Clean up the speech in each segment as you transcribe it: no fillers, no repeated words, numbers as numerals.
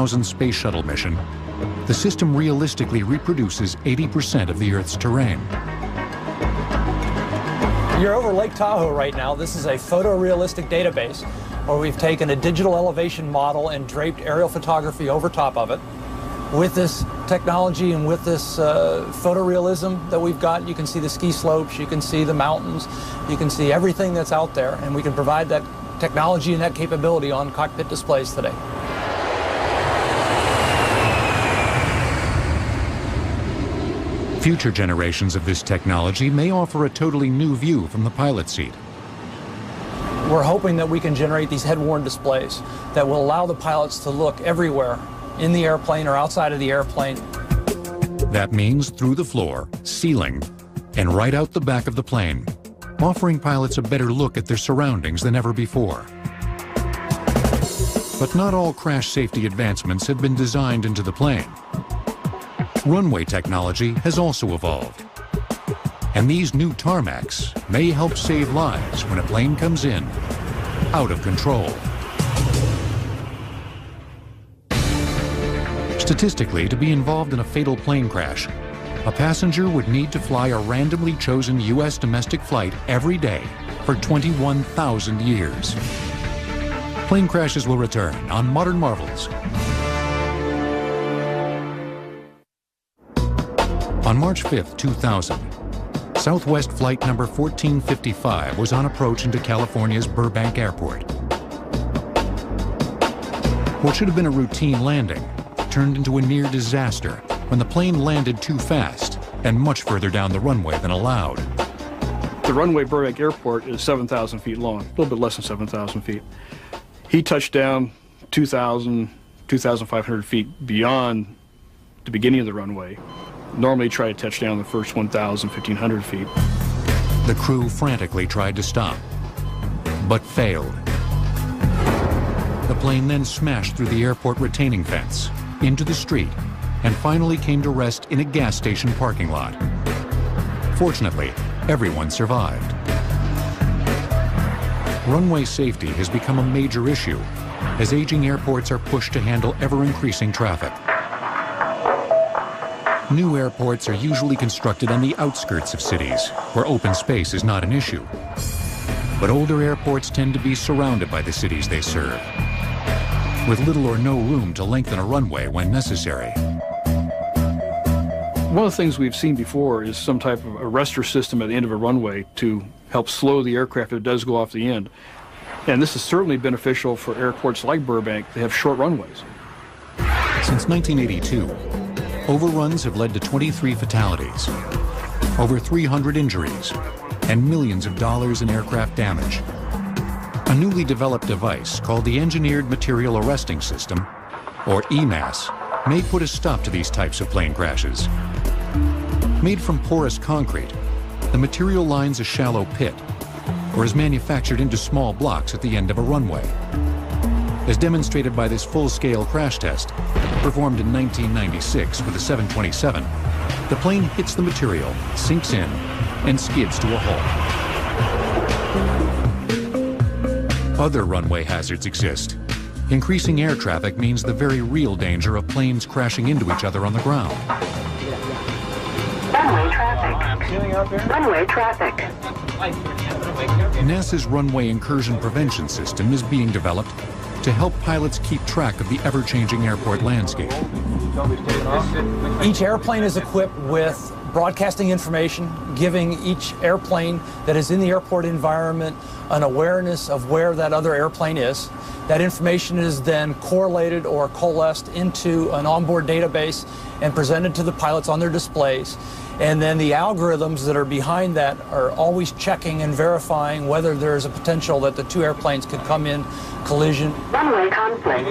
2000 Space Shuttle mission, the system realistically reproduces 80% of the Earth's terrain. You're over Lake Tahoe right now. This is a photorealistic database where we've taken a digital elevation model and draped aerial photography over top of it. With this technology and with this photorealism that we've got, you can see the ski slopes, you can see the mountains, you can see everything that's out there, and we can provide that technology and that capability on cockpit displays today. Future generations of this technology may offer a totally new view from the pilot's seat. We're hoping that we can generate these head-worn displays that will allow the pilots to look everywhere in the airplane or outside of the airplane. That means through the floor, ceiling, and right out the back of the plane, offering pilots a better look at their surroundings than ever before. But not all crash safety advancements have been designed into the plane. Runway technology has also evolved. And these new tarmacs may help save lives when a plane comes in out of control. Statistically, to be involved in a fatal plane crash, a passenger would need to fly a randomly chosen U.S. domestic flight every day for 21,000 years. Plane crashes will return on Modern Marvels. On March 5, 2000, Southwest flight number 1455 was on approach into California's Burbank Airport. What should have been a routine landing turned into a near disaster when the plane landed too fast and much further down the runway than allowed. The runway at Burbank Airport is 7,000 feet long, a little bit less than 7,000 feet. He touched down 2,000, 2,500 feet beyond the beginning of the runway. Normally try to touch down the first 1,000, 1,500 feet. The crew frantically tried to stop, but failed. The plane then smashed through the airport retaining fence, into the street, and finally came to rest in a gas station parking lot. Fortunately, everyone survived. Runway safety has become a major issue as aging airports are pushed to handle ever-increasing traffic. New airports are usually constructed on the outskirts of cities, where open space is not an issue. But older airports tend to be surrounded by the cities they serve, with little or no room to lengthen a runway when necessary. One of the things we've seen before is some type of arrestor system at the end of a runway to help slow the aircraft if it does go off the end. And this is certainly beneficial for airports like Burbank that have short runways. Since 1982, overruns have led to 23 fatalities, over 300 injuries, and millions of dollars in aircraft damage. A newly developed device called the Engineered Material Arresting System, or EMAS, may put a stop to these types of plane crashes. Made from porous concrete, the material lines a shallow pit, or is manufactured into small blocks at the end of a runway. As demonstrated by this full-scale crash test, performed in 1996 for the 727, the plane hits the material, sinks in, and skids to a halt. Other runway hazards exist. Increasing air traffic means the very real danger of planes crashing into each other on the ground. Runway traffic. Runway traffic. NASA's Runway Incursion Prevention System is being developed to help pilots keep track of the ever-changing airport landscape. Each airplane is equipped with broadcasting information, giving each airplane that is in the airport environment an awareness of where that other airplane is. That information is then correlated or coalesced into an onboard database and presented to the pilots on their displays. And then the algorithms that are behind that are always checking and verifying whether there's a potential that the two airplanes could come in collision. Runway conflict.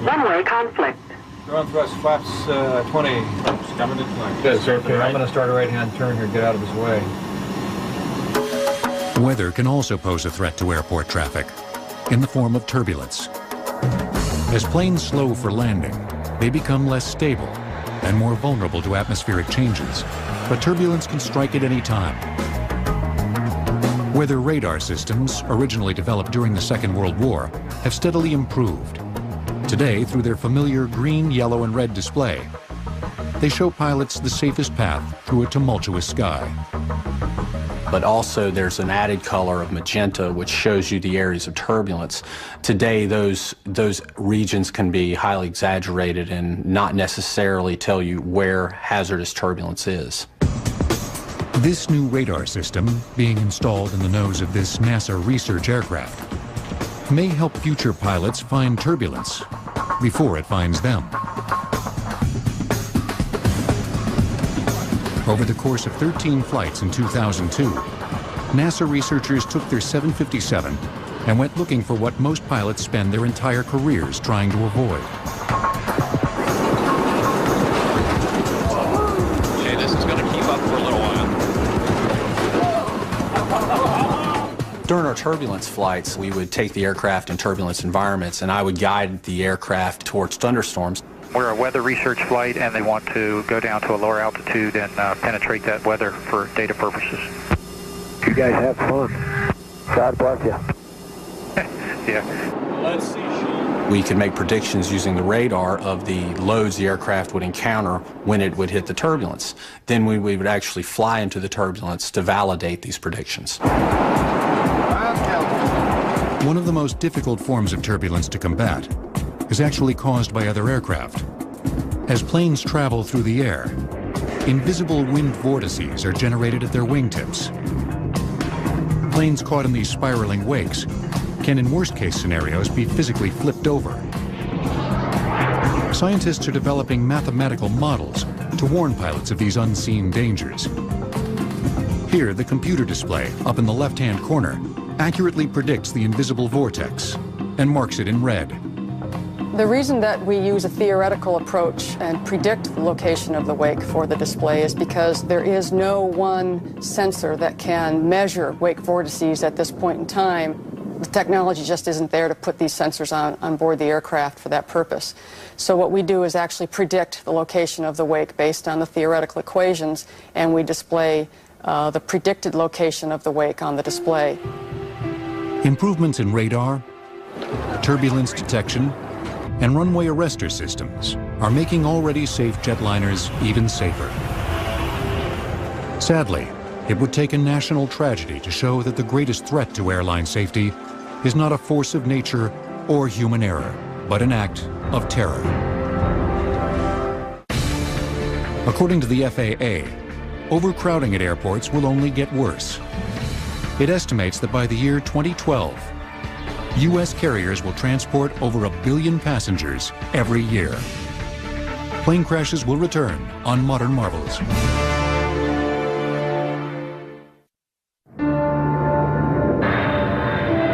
Runway conflict. Ground thrust flaps 20. Coming to 20. Good, sir. Okay, I'm going to start a right-hand turn here. Get out of his way. Weather can also pose a threat to airport traffic in the form of turbulence. As planes slow for landing, they become less stable and more vulnerable to atmospheric changes, but turbulence can strike at any time. Weather radar systems, originally developed during the Second World War, have steadily improved. Today, through their familiar green, yellow, and red display, they show pilots the safest path through a tumultuous sky. But also there's an added color of magenta which shows you the areas of turbulence. Today those regions can be highly exaggerated and not necessarily tell you where hazardous turbulence is. This new radar system, being installed in the nose of this NASA research aircraft, may help future pilots find turbulence before it finds them. Over the course of 13 flights in 2002, NASA researchers took their 757 and went looking for what most pilots spend their entire careers trying to avoid. Okay, this is going to keep up for a little while. During our turbulence flights, we would take the aircraft in turbulence environments, and I would guide the aircraft towards thunderstorms. We're a weather research flight, and they want to go down to a lower altitude and penetrate that weather for data purposes. You guys have fun. God bless you. Yeah. Let's see. We could make predictions using the radar of the loads the aircraft would encounter when it would hit the turbulence. Then we would actually fly into the turbulence to validate these predictions. One of the most difficult forms of turbulence to combat is actually caused by other aircraft. As planes travel through the air, invisible wind vortices are generated at their wingtips. Planes caught in these spiraling wakes can, in worst-case scenarios, be physically flipped over. Scientists are developing mathematical models to warn pilots of these unseen dangers. Here, the computer display, up in the left-hand corner, accurately predicts the invisible vortex and marks it in red. The reason that we use a theoretical approach and predict the location of the wake for the display is because there is no one sensor that can measure wake vortices at this point in time. The technology just isn't there to put these sensors on board the aircraft for that purpose. So what we do is actually predict the location of the wake based on the theoretical equations, and we display the predicted location of the wake on the display. Improvements in radar, turbulence detection, and runway arrestor systems are making already safe jetliners even safer. Sadly, it would take a national tragedy to show that the greatest threat to airline safety is not a force of nature or human error, but an act of terror. According to the FAA, overcrowding at airports will only get worse. It estimates that by the year 2012, U.S. carriers will transport over 1 billion passengers every year. Plane crashes will return on Modern Marvels.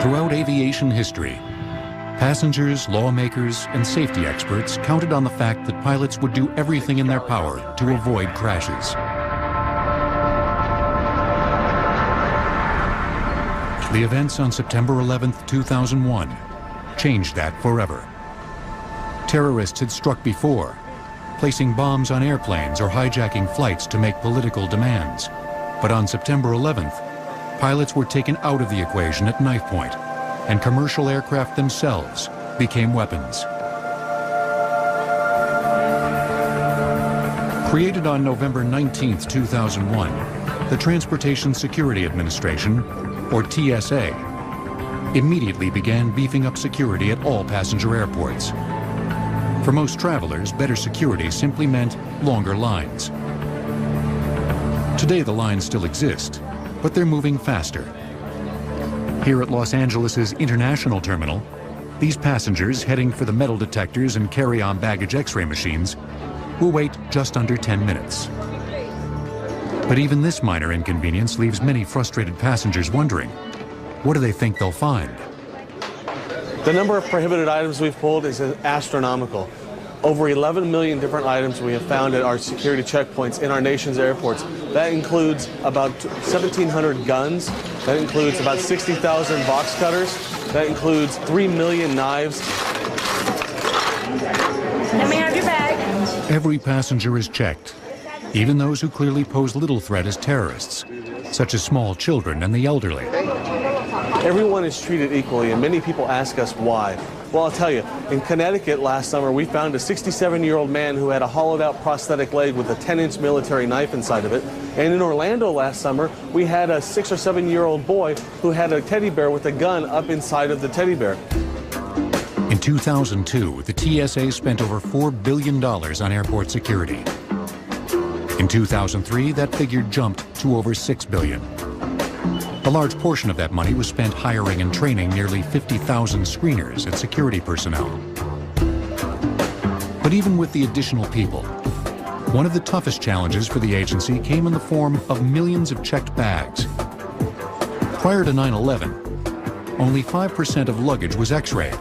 Throughout aviation history, passengers, lawmakers, and safety experts counted on the fact that pilots would do everything in their power to avoid crashes. The events on September 11, 2001, changed that forever. Terrorists had struck before, placing bombs on airplanes or hijacking flights to make political demands. But on September 11th, pilots were taken out of the equation at knife point, and commercial aircraft themselves became weapons. Created on November 19, 2001, the Transportation Security Administration, or TSA, immediately began beefing up security at all passenger airports. For most travelers, better security simply meant longer lines. Today the lines still exist, but they're moving faster. Here at Los Angeles' International Terminal, these passengers heading for the metal detectors and carry-on baggage x-ray machines will wait just under 10 minutes. But even this minor inconvenience leaves many frustrated passengers wondering, what do they think they'll find? The number of prohibited items we've pulled is astronomical. Over 11 million different items we have found at our security checkpoints in our nation's airports. That includes about 1,700 guns. That includes about 60,000 box cutters. That includes 3 million knives. Let me have your bag. Every passenger is checked, even those who clearly pose little threat as terrorists, such as small children and the elderly. Everyone is treated equally, and many people ask us why. Well, I'll tell you, In Connecticut last summer, we found a 67-year-old man who had a hollowed-out prosthetic leg with a 10-inch military knife inside of it. And in Orlando last summer, we had a 6 or 7-year-old boy who had a teddy bear with a gun up inside of the teddy bear. In 2002, the TSA spent over $4 billion on airport security. In 2003, that figure jumped to over $6 billion. A large portion of that money was spent hiring and training nearly 50,000 screeners and security personnel. But even with the additional people, one of the toughest challenges for the agency came in the form of millions of checked bags. Prior to 9/11, only 5% of luggage was X-rayed.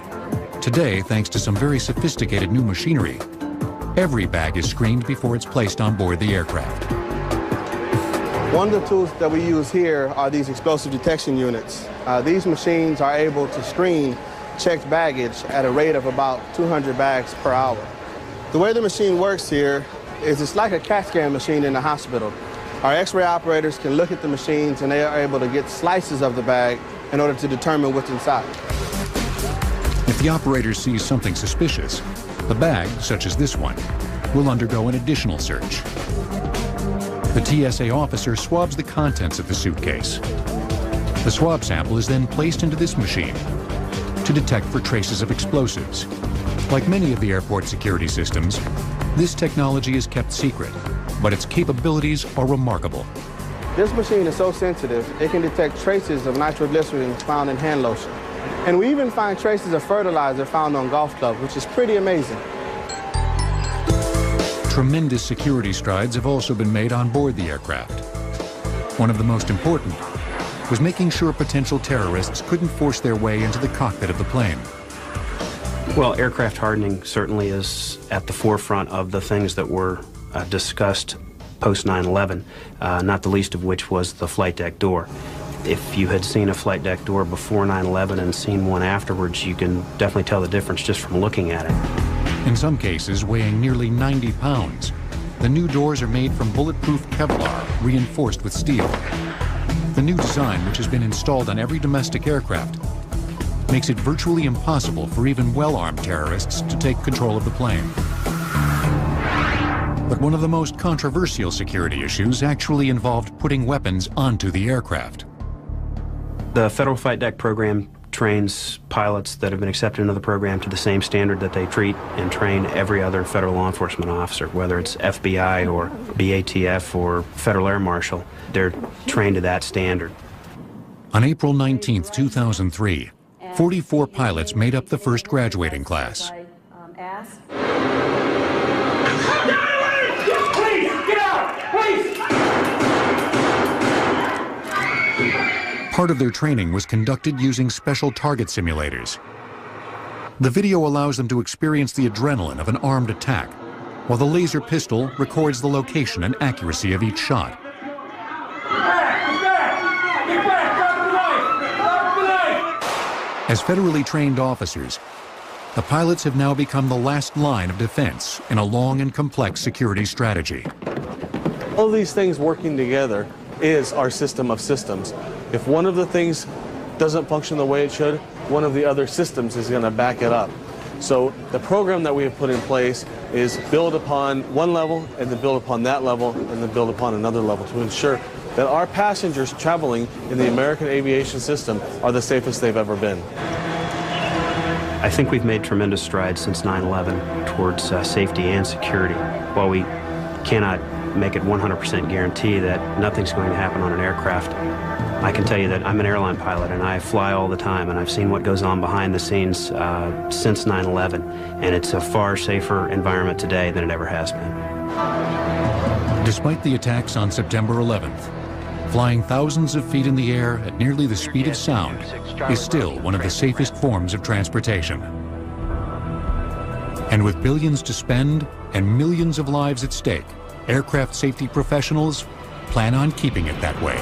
Today, thanks to some very sophisticated new machinery, every bag is screened before it's placed on board the aircraft. One of the tools that we use here are these explosive detection units. These machines are able to screen checked baggage at a rate of about 200 bags per hour. The way the machine works here is it's like a CAT scan machine in the hospital. Our X-ray operators can look at the machines and they are able to get slices of the bag in order to determine what's inside. If the operator sees something suspicious, the bag, such as this one, will undergo an additional search. The TSA officer swabs the contents of the suitcase. The swab sample is then placed into this machine to detect for traces of explosives. Like many of the airport security systems, this technology is kept secret, but its capabilities are remarkable. This machine is so sensitive, it can detect traces of nitroglycerin found in hand lotion. And we even find traces of fertilizer found on golf clubs, which is pretty amazing. Tremendous security strides have also been made on board the aircraft. One of the most important was making sure potential terrorists couldn't force their way into the cockpit of the plane. Well, aircraft hardening certainly is at the forefront of the things that were discussed post 9/11, not the least of which was the flight deck door. If you had seen a flight deck door before 9/11 and seen one afterwards, you can definitely tell the difference just from looking at it. In some cases, weighing nearly 90 pounds, the new doors are made from bulletproof Kevlar reinforced with steel. The new design, which has been installed on every domestic aircraft, makes it virtually impossible for even well-armed terrorists to take control of the plane. But one of the most controversial security issues actually involved putting weapons onto the aircraft. The Federal Flight Deck program trains pilots that have been accepted into the program to the same standard that they treat and train every other federal law enforcement officer, whether it's FBI or BATF or Federal Air Marshal. They're trained to that standard. On April 19, 2003, 44 pilots made up the first graduating class. Part of their training was conducted using special target simulators. The video allows them to experience the adrenaline of an armed attack, while the laser pistol records the location and accuracy of each shot. As federally trained officers, the pilots have now become the last line of defense in a long and complex security strategy. All of these things working together is our system of systems. If one of the things doesn't function the way it should, one of the other systems is going to back it up. So the program that we have put in place is build upon one level and then build upon that level and then build upon another level to ensure that our passengers traveling in the American aviation system are the safest they've ever been. I think we've made tremendous strides since 9/11 towards safety and security. While we cannot make it 100% guarantee that nothing's going to happen on an aircraft, I can tell you that I'm an airline pilot and I fly all the time, and I've seen what goes on behind the scenes since 9/11, and it's a far safer environment today than it ever has been. Despite the attacks on September 11th, flying thousands of feet in the air at nearly the speed of sound is still one of the safest forms of transportation. And with billions to spend and millions of lives at stake, aircraft safety professionals plan on keeping it that way.